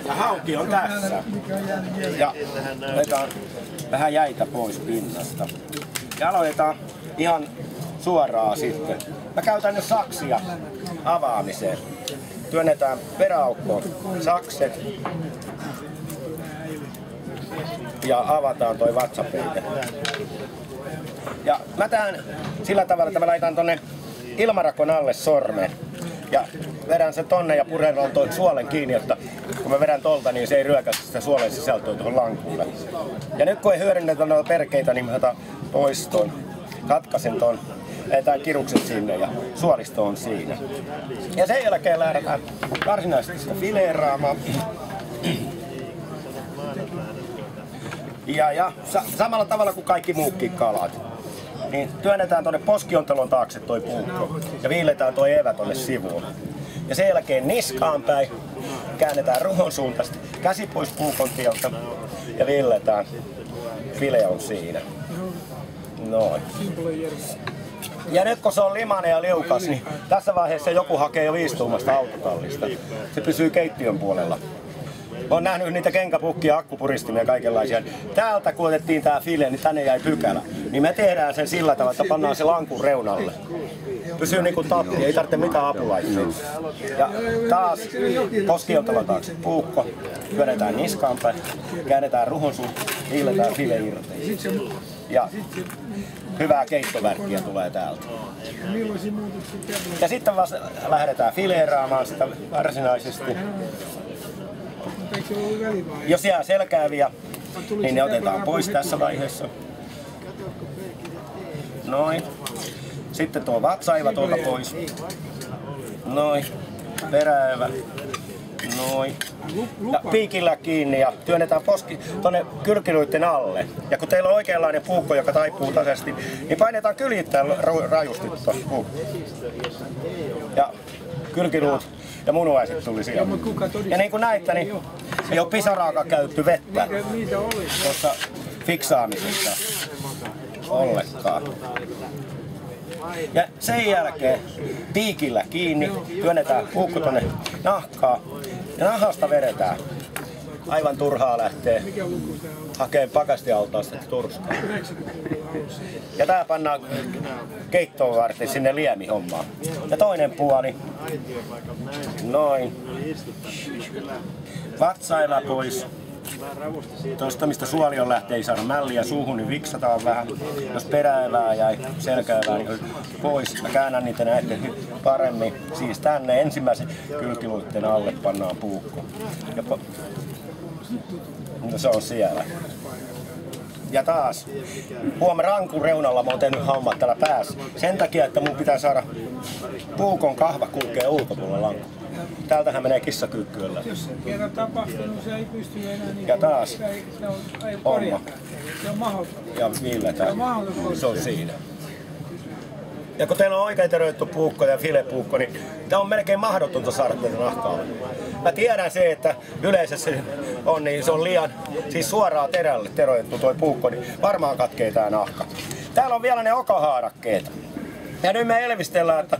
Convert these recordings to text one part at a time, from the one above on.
Ja hauki on tässä. Ja otetaan vähän jäitä pois pinnasta. Ja aloitetaan ihan suoraan sitten. Mä käytän nyt saksia avaamiseen. Työnnetään peräaukkoon sakset. Ja avataan toi vatsapeite. Ja mä teen sillä tavalla, että mä laitan tonne ilmarakon alle sormen. Ja vedän se tonne ja puretaan tuon suolen kiinni, jotta kun mä vedän tolta, niin se ei ryökäse sitä suolen sisältöä tuohon lankulle. Ja nyt kun ei hyödynnetä noita perkeitä, niin mä otan pois ton, katkaisen ton, jätän kirukset sinne ja suolisto on siinä. Ja sen jälkeen lähdetään varsinaisesti sitä fileeraamaan. Ja samalla tavalla kuin kaikki muutkin kalat. Niin työnnetään tuonne poskiontelon taakse toi puukko ja viiletään toi evä tonne sivuun. Ja sen jälkeen niskaan päin, käännetään ruhon suuntaisesti, käsi pois puukon tieltä ja viiletään. File on siinä. Noin. Ja nyt kun se on limainen ja liukas, niin tässä vaiheessa joku hakee jo viistuumasta autotallista. Se pysyy keittiön puolella. Olen nähnyt niitä kenkäpukkia, akkupuristimia ja kaikenlaisia. Täältä kun otettiin tää file, niin tänne jäi pykälä. Niin me tehdään sen sillä tavalla, että pannaan se lankun reunalle. Pysyy niinku tappi, ei tarvitse mitään apulaitteita. Ja taas poskiontalon taakse puukko, työnnetään niskaan päin, käännetään ruhon suun, viiletään file irti. Ja hyvää keittovärkkiä tulee täältä. Ja sitten vasta lähdetään fileeraamaan sitä varsinaisesti. Jos jää selkääviä, niin ne otetaan pois tässä vaiheessa. Noin. Sitten tuo vatsaiva tuolta pois. Noin. Peräevä. Noin. Ja piikillä kiinni ja työnnetään poski tonne kylkiluitten alle. Ja kun teillä on oikeanlainen puukko, joka taipuu tasaisesti, niin painetaan kyljittäin rajusti tuossa puukko. Ja kylkiluut ja munuaiset tuli sieltä. Ja niin kuin näitte, niin ei ole pisaraakaan käytetty vettä tuossa fiksaamisessa ollenkaan. Ja sen jälkeen piikillä kiinni, työnnetään puukko tonne nahkaan ja nahasta vedetään. Aivan turhaa lähtee hakemaan pakastialtaasta turskaa. Ja tää pannaan keittoon varten sinne liemihommaan. Ja toinen puoli. Noin. Vatsailla pois. Tuosta mistä suoli on lähtee, ei saada mälliä suuhun, niin viksataan vähän. Jos peräevää jäi selkäevää, niin pois. Mä käännän niitä näette paremmin. Siis tänne ensimmäisen kylkiluitten alle pannaan puukko. Ja se on siellä. Ja taas, rankun reunalla mä oon tehnyt hommat täällä päässä. Sen takia, että mun pitää saada puukon kahva kulkee ulkopuolella lankku. Täältähän menee kissakyykkyöllä. Jos se kerran tapahtunut, se ei pysty enää niin. Ja taas, se on korjattu. Se on mahdotonta. Ja viilletään. Se on siinä. Ja kun teillä on oikein teröitty puukko ja filepuukko, niin tämä on melkein mahdotonta saada tätä nahkaa. Mä tiedän se, että yleensä se on, niin se on liian siis suoraan terälle teröitty tuo puukko, niin varmaan katkee tää nahka. Täällä on vielä ne okahaarakkeet. Ja nyt me elvistellään, että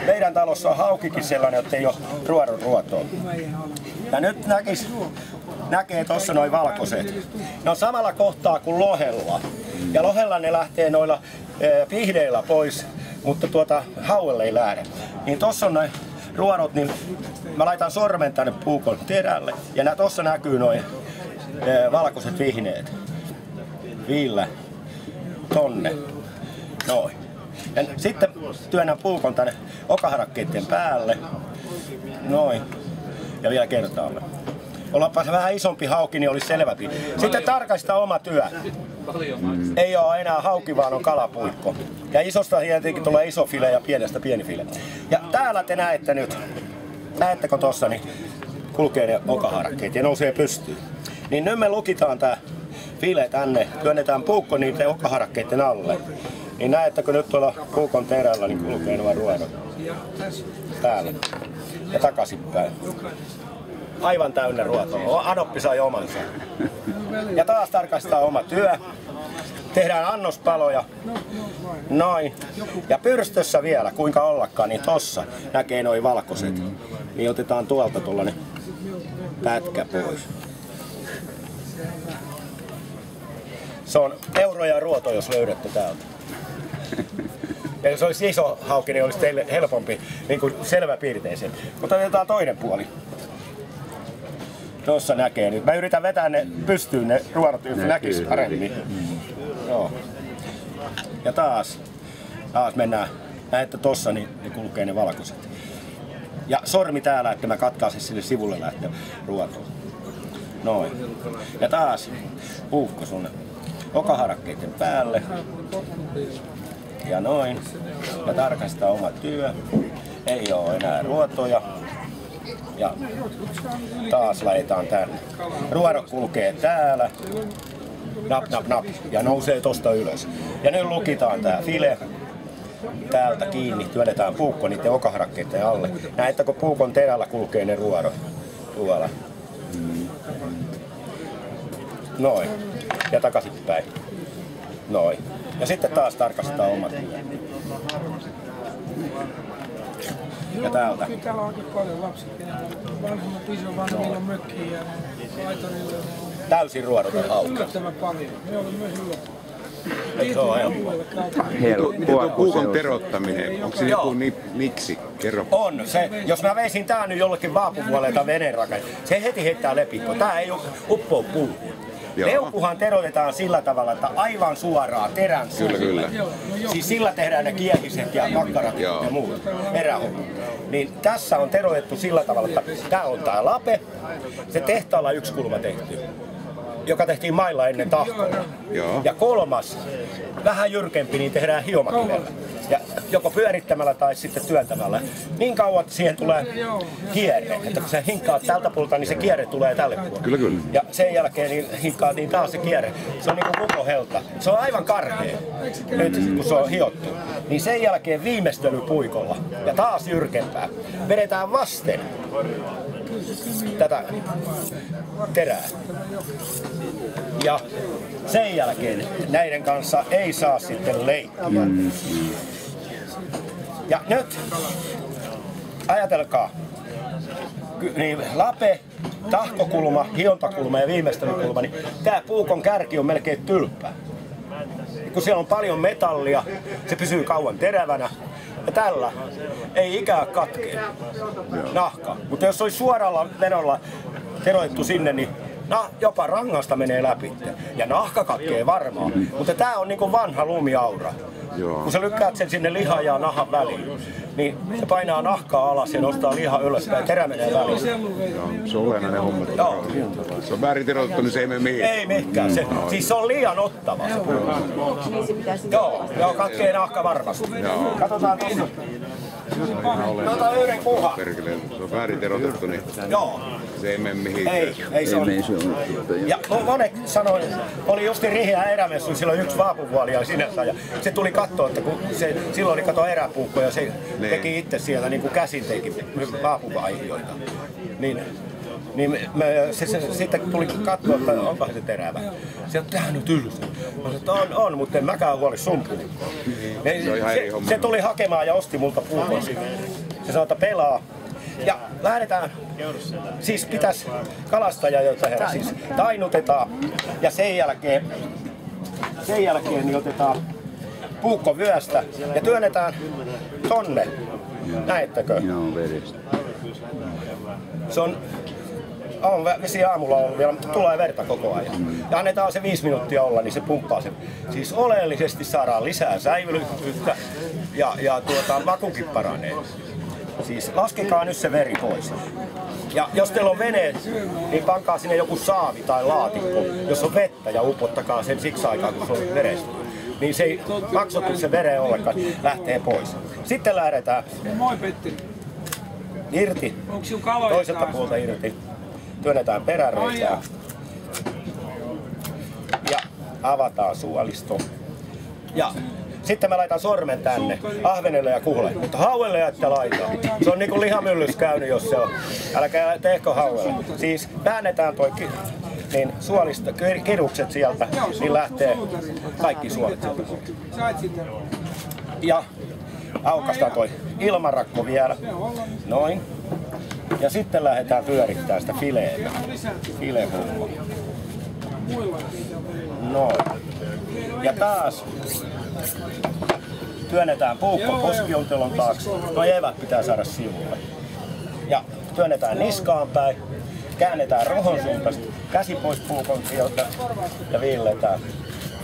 meidän talossa on haukikin sellainen, että ei ole ruotoa. Ja nyt näkee tuossa noin valkoiset. Ne on samalla kohtaa kuin lohella. Ja lohella ne lähtee noilla pihdeillä pois, mutta hauelle ei lähde. Niin tossa on noin ruodot, niin mä laitan sormen tänne puukon terälle. Ja tossa näkyy noin valkoiset vihneet. Viillä tonne. Noin. Ja sitten työnnän puukon tänne okaharakkeiden päälle. Noin. Ja vielä kertaalle. Ollaanpa se vähän isompi hauki, niin olisi selvämpi. Sitten tarkastaa oma työ. Ei ole enää hauki, vaan on kalapuikko. Ja isosta tietenkin tulee iso file ja pienestä pieni file. Ja täällä te näette nyt. Näettekö tossa, niin kulkee ne okaharakkeet ja nousee pystyyn. Niin nyt me lukitaan tää file tänne. Työnnetään puukko niiden okaharakkeiden alle. Niin näettekö nyt tuolla puukon terällä, niin kulkee nämä ruodot. Täällä. Ja takaisinpäin. Aivan täynnä ruotoa. Adoppi sai omansa. Ja taas tarkastaa oma työ. Tehdään annospaloja. Noin. Ja pyrstössä vielä, kuinka ollakaan, niin tossa näkee noi valkoiset. Niin otetaan tuolta tuollainen pätkä pois. Se on euro ja ruoto, jos löydätte täältä. Ja jos olisi iso hauki, niin olisi teille helpompi niin kuin selväpiirteisen. Mutta otetaan toinen puoli. Tuossa näkee nyt. Mä yritän vetää ne pystyyn, ne ruodot, jos näkisi paremmin. Joo. Ja taas mennään. Näette tossa, niin ne kulkee ne valkoiset. Ja sormi täällä, että mä katkaisin sinne sivulle lähtee ruotoon. Noin. Ja taas puukko sun okaharakkeiden päälle. Ja noin. Ja tarkastaa oma työ. Ei oo enää ruotoja. Ja taas laitetaan tänne. Ruodot kulkee täällä. Nap, nap, nap. Ja nousee tosta ylös. Ja nyt lukitaan tää file. Täältä kiinni. Työnnetään puukko niiden okaharakkeiden alle. Näette, kun puukon terällä kulkee ne ruodot. Tuolla. Noin. Ja takaisinpäin. Noin. Ja sitten taas tarkastaa omat työ. Ja täältä. Kyllä täällä on aika paljon lapset. Vanhemmat isovanhemmilla on mökkiä ja laitarilla. Täysin ruodoton hauska. Yllättävän paljon. Me olemme myös yllättävän. Eikö se ole helppo? Miten tuo puukon terottaminen, onko se joku miksi? Kerro. On. Se, jos mä veisin tää nyt jollekin vaapupuolelle tai veneen rakennukseen, se heti heittää lepikko. Tää ei uppoa puuhun. Leukuhan terotetaan sillä tavalla, että aivan suoraan terän suulle. Siis sillä tehdään ne kiehiset ja makkarat ja muut erähommat. Niin tässä on terotettu sillä tavalla, että tää on tää lape, se tehtaalla yksi kulma tehty, joka tehtiin mailla ennen tahkoa. Ja kolmas, vähän jyrkempi, niin tehdään hiomakivellä. Ja joko pyörittämällä tai sitten työntämällä. Niin kauan, että siihen tulee kierre. Että kun sä hinkkaat tältä puolta, niin se kierre tulee tälle puolelle. Kyllä. Ja sen jälkeen niin hinkkaat niin taas se kierre. Se on niinku kukohelta. Se on aivan karhea. Nyt kun se on hiottu. Niin sen jälkeen viimeistely puikolla. Ja taas jyrkempää. Vedetään vasten tätä terää. Ja sen jälkeen näiden kanssa ei saa sitten leikkiä. Ja nyt ajatelkaa, niin lape, tahkokulma, hiontakulma ja viimeistelykulma, niin tää puukon kärki on melkein tylppä. Kun siellä on paljon metallia, se pysyy kauan terävänä. Ja tällä ei ikään katkea nahka. Mutta jos olisi suoralla menolla teroittu sinne, niin jopa rangasta menee läpi. Ja nahka katkee varmaan. Mutta tää on niinku vanha lumiaura. Kun sä lykkäät sen sinne lihan ja nahan väliin, niin se painaa nahkaa alas ja nostaa lihan ylös ja terä menee väliin. Se on olennainen homma. Se on väärin terotettu, niin se ei mene mihin. Ei mekään. Siis se on liian ottava se puolella. Joo, katkee nahka varmasti. Katsotaan tuossa. Ota yhden kuhan. Perkele, se on väärin terotettu, niin se ei mene mihinkään. Ei se ole. Ja monet sanoi, oli justi Rihiä erämessu, silloin yksi vaapuvuolia sinänsä. Ja se tuli katsoa, että kun se, silloin oli kato eräpuukko ja se teki itse siellä niin kuin käsin teki vaapuvaihioita. Niin se sitten tuli katsoa, että onko se terävä. Se on tähän nyt tylsä. Mä sanoin, että on, mutta en mäkään huoli sun puukko. Se tuli hakemaan ja osti multa puukon. Se sanoi, että pelaa. Ja lähdetään, siis pitäisi kalastaja jo tehdä, siis tainutetaan ja sen jälkeen niin otetaan puukko vyöstä ja työnnetään tonne. Näettekö? Se on vesi aamulla ollut vielä, mutta tulee verta koko ajan. Ja annetaan se 5 minuuttia olla, niin se pumppaa sen. Siis oleellisesti saadaan lisää säilyvyyttä ja makukin paranee. Siis laskekaa nyt se veri pois. Ja jos teillä on vene, niin pankaa sinne joku saavi tai laatikko, jos on vettä ja upottakaa sen siksi aikaa, kun se on verestynyt. Niin se ei maksotu se veren ollenkaan, lähtee pois. Sitten lähdetään irti, toiselta puolta irti. Työnnetään peräreikää ja avataan suolisto. Ja sitten mä laitan sormen tänne, ahvenelle ja kuhle, mutta hauelle jättä laitaa. Se on niinku lihamyllys käynyt, jos se on. Älkää tehkö hauelle. Siis väännetään toi niin suolista, kirukset sieltä, niin lähtee kaikki suolet sieltä pois. Ja aukaistaan toi ilmarakko vielä. Noin. Ja sitten lähdetään pyörittämään sitä fileetä. Filehommaa. Noin. Ja taas työnnetään puukko poskiontelon taakse. Noi evät pitää saada sivulle. Ja työnnetään niskaan päin. Käännetään rohon suuntaista. Käsi pois puukon tieltä. Ja viilletään.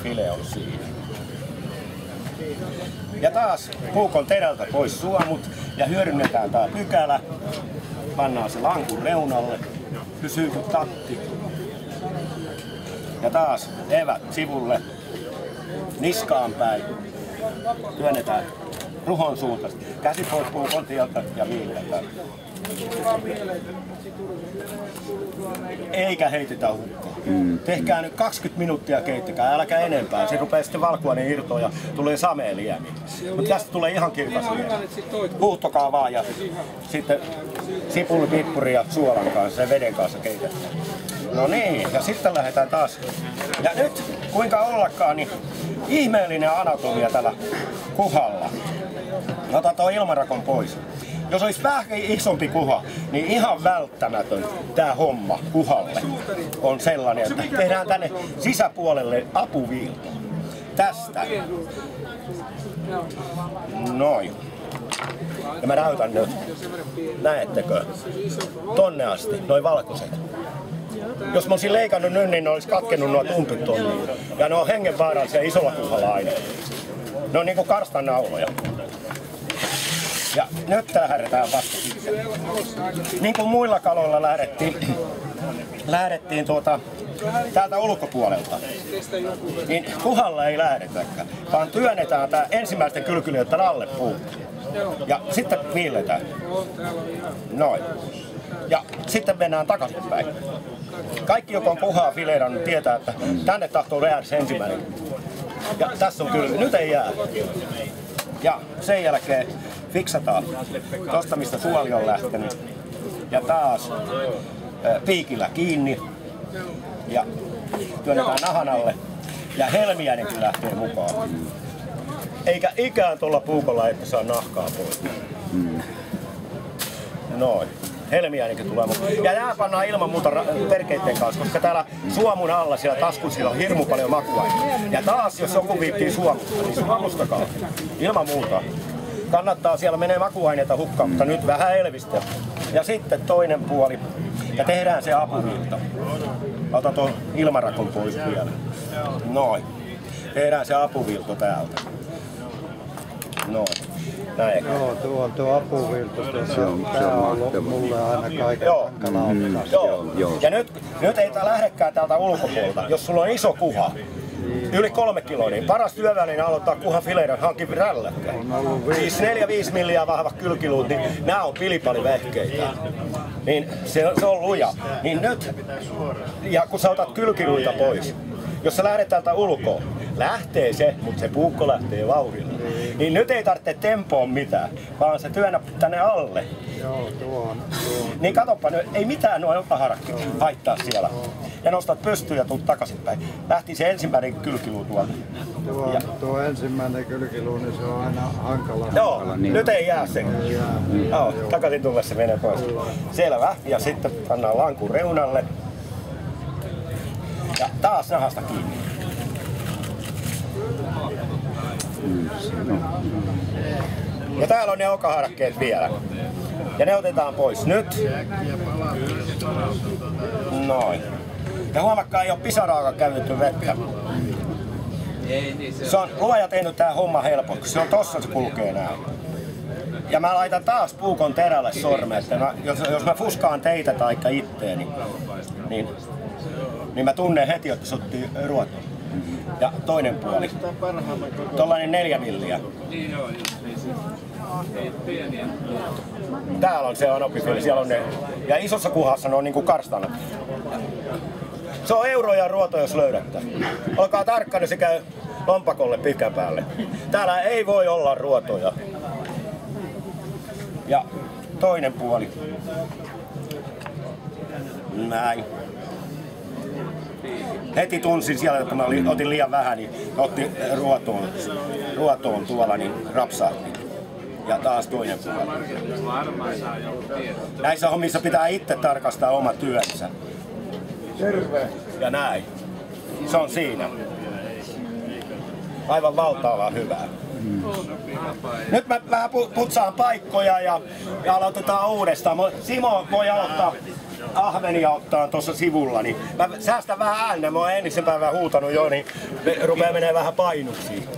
File on siinä. Ja taas puukon terältä pois suomut. Ja hyödynnetään tää pykälä. Pannaan se lankun reunalle. Pysyy kuin tatti. Ja taas evät sivulle. Niskaan päin. Työnnetään ruhon suuntaista. Käsi pois puukon tieltä ja viilletään. Eikä heitetä hukkaan. Tehkää nyt 20 minuuttia, keittäkää, älkää enempää. Se rupeaa sitten valkuainen irtoa ja tulee sameeliemi. Mutta tästä tulee ihan kirkas liemi. Huuhtokaa vaan ja sitten sipuli, pippuri ja suolan kanssa ja veden kanssa keitetään. No niin, ja sitten lähdetään taas. Ja nyt, kuinka ollakaan, niin ihmeellinen anatomia tällä kuhalla. Ota tuo ilmarakon pois. Jos olisi vähän isompi kuha, niin ihan välttämätön tämä homma kuhalle on sellainen, että tehdään tänne sisäpuolelle apuviilto. Tästä. Noin. Ja mä näytän nyt. Näettekö? Tonne asti, noi valkoiset. Jos mä olisin leikannut nyt, niin ne olisi katkennut nuo tumpit tonne. Ja ne on hengenvaarallisia isolla kuhalla aina. Ne on niinku karstan nauloja. Ja nyt lähdetään vasta sitten. Niin kuin muilla kaloilla lähdettiin täältä ulkopuolelta, niin kuhalla ei lähdetäkään, vaan työnnetään tää ensimmäisten kylkyliöiden alle puuhun. Ja sitten viilletään. Noin. Ja sitten mennään takaisinpäin. Kaikki, joka on kuhaa fileerannut, tietää, että tänne tahtoo jäädä se ensimmäinen. Ja tässä on kyllä, nyt ei jää. Ja sen jälkeen fiksataan tosta, mistä suoli on lähtenyt. Ja taas piikillä kiinni. Ja työnnetään nahan alle. Ja helmiäinenkin lähtee mukaan. Eikä ikään tuolla puukolla, että saa nahkaa pois. Noin. Helmiäinenkin tulee mukaan. Ja nää pannaan ilman muuta perkeitten kanssa, koska täällä suomun alla siellä taskusilla on hirmu paljon makuaineita. Ja taas, jos joku viittii suomusta, niin suomustakaa. Ilman muuta. Kannattaa, siellä menee makuaineita hukkaan, mutta nyt vähän elvistä. Ja sitten toinen puoli. Ja tehdään se apuviilta. Ota tuon ilmarakon pois vielä. Noin. Tehdään se apuviilto täältä. Noin. Näin. Joo, tuo apuviilto tää on ollut mulle aina kaiken hankalaa. Joo. Ja nyt ei lähdekään täältä ulkopuolelta. Jos sulla on iso kuha, yli 3 kiloa, niin paras työväline aloittaa kuhan fileiden hankin rälläkkäin. Siis 4-5 milliä vahvat kylkiluut, niin nämä on pilipalivehkeitä. Niin se on luja. Niin nyt, ja kun sä otat kylkiluita pois, jos sä lähdet täältä ulkoa, lähtee se, mutta se puukko lähtee vauhdilla. Niin nyt ei tarvitse tempoa mitään, vaan se työnnä tänne alle. Joo, tuon. Niin katoppa, ei mitään nuo opaharakki haittaa siellä. Ja nostat pystyyn ja tuut takaisinpäin. Lähti se ensimmäinen kylkiluu tuolta. Tuo ensimmäinen kylkiluu, niin se on aina hankala. Joo, nyt ei jää se. Joo, takaisin tulla se menee pois. Selvä. Ja sitten pannaan lankun reunalle. Ja taas nahasta kiinni. Ja täällä on ne okaharakkeet vielä. Ja ne otetaan pois nyt. Noin. Ja huomakkaa, ei ole pisaraakaan käytetty vettä. Se on luoja tehnyt tää homma helpoksi. Se on tossa, se kulkee näin. Ja mä laitan taas puukon terälle sormen, että jos mä fuskaan teitä taikka itteeni, niin mä tunnen heti, että se otti ruotoa. Ja toinen puoli. Tollainen 4 milliä. Täällä on se anopifili, siellä on ne. Ja isossa kuhassa ne on niinku karstana. Se on euroja ruoto, jos löydätte. Olkaa tarkkana, se käy lompakolle pitkän päälle. Täällä ei voi olla ruotoja. Ja toinen puoli. Näin. Heti tunsin siellä, että mä otin liian vähän, niin otti ruotoon tuolla, niin rapsahti. Ja taas toinen puoli. Näissä hommissa pitää itse tarkastaa oma työnsä. Terve. Ja näin. Se on siinä. Aivan valtavan hyvää. Nyt mä vähän putsaan paikkoja ja aloitetaan uudestaan. Simo voi aloittaa ahvenia ottaa tuossa sivulla, niin mä säästän vähän ääntä. Mä oon ennisen päivän huutanut jo, niin rupeaa menee vähän painuksiin.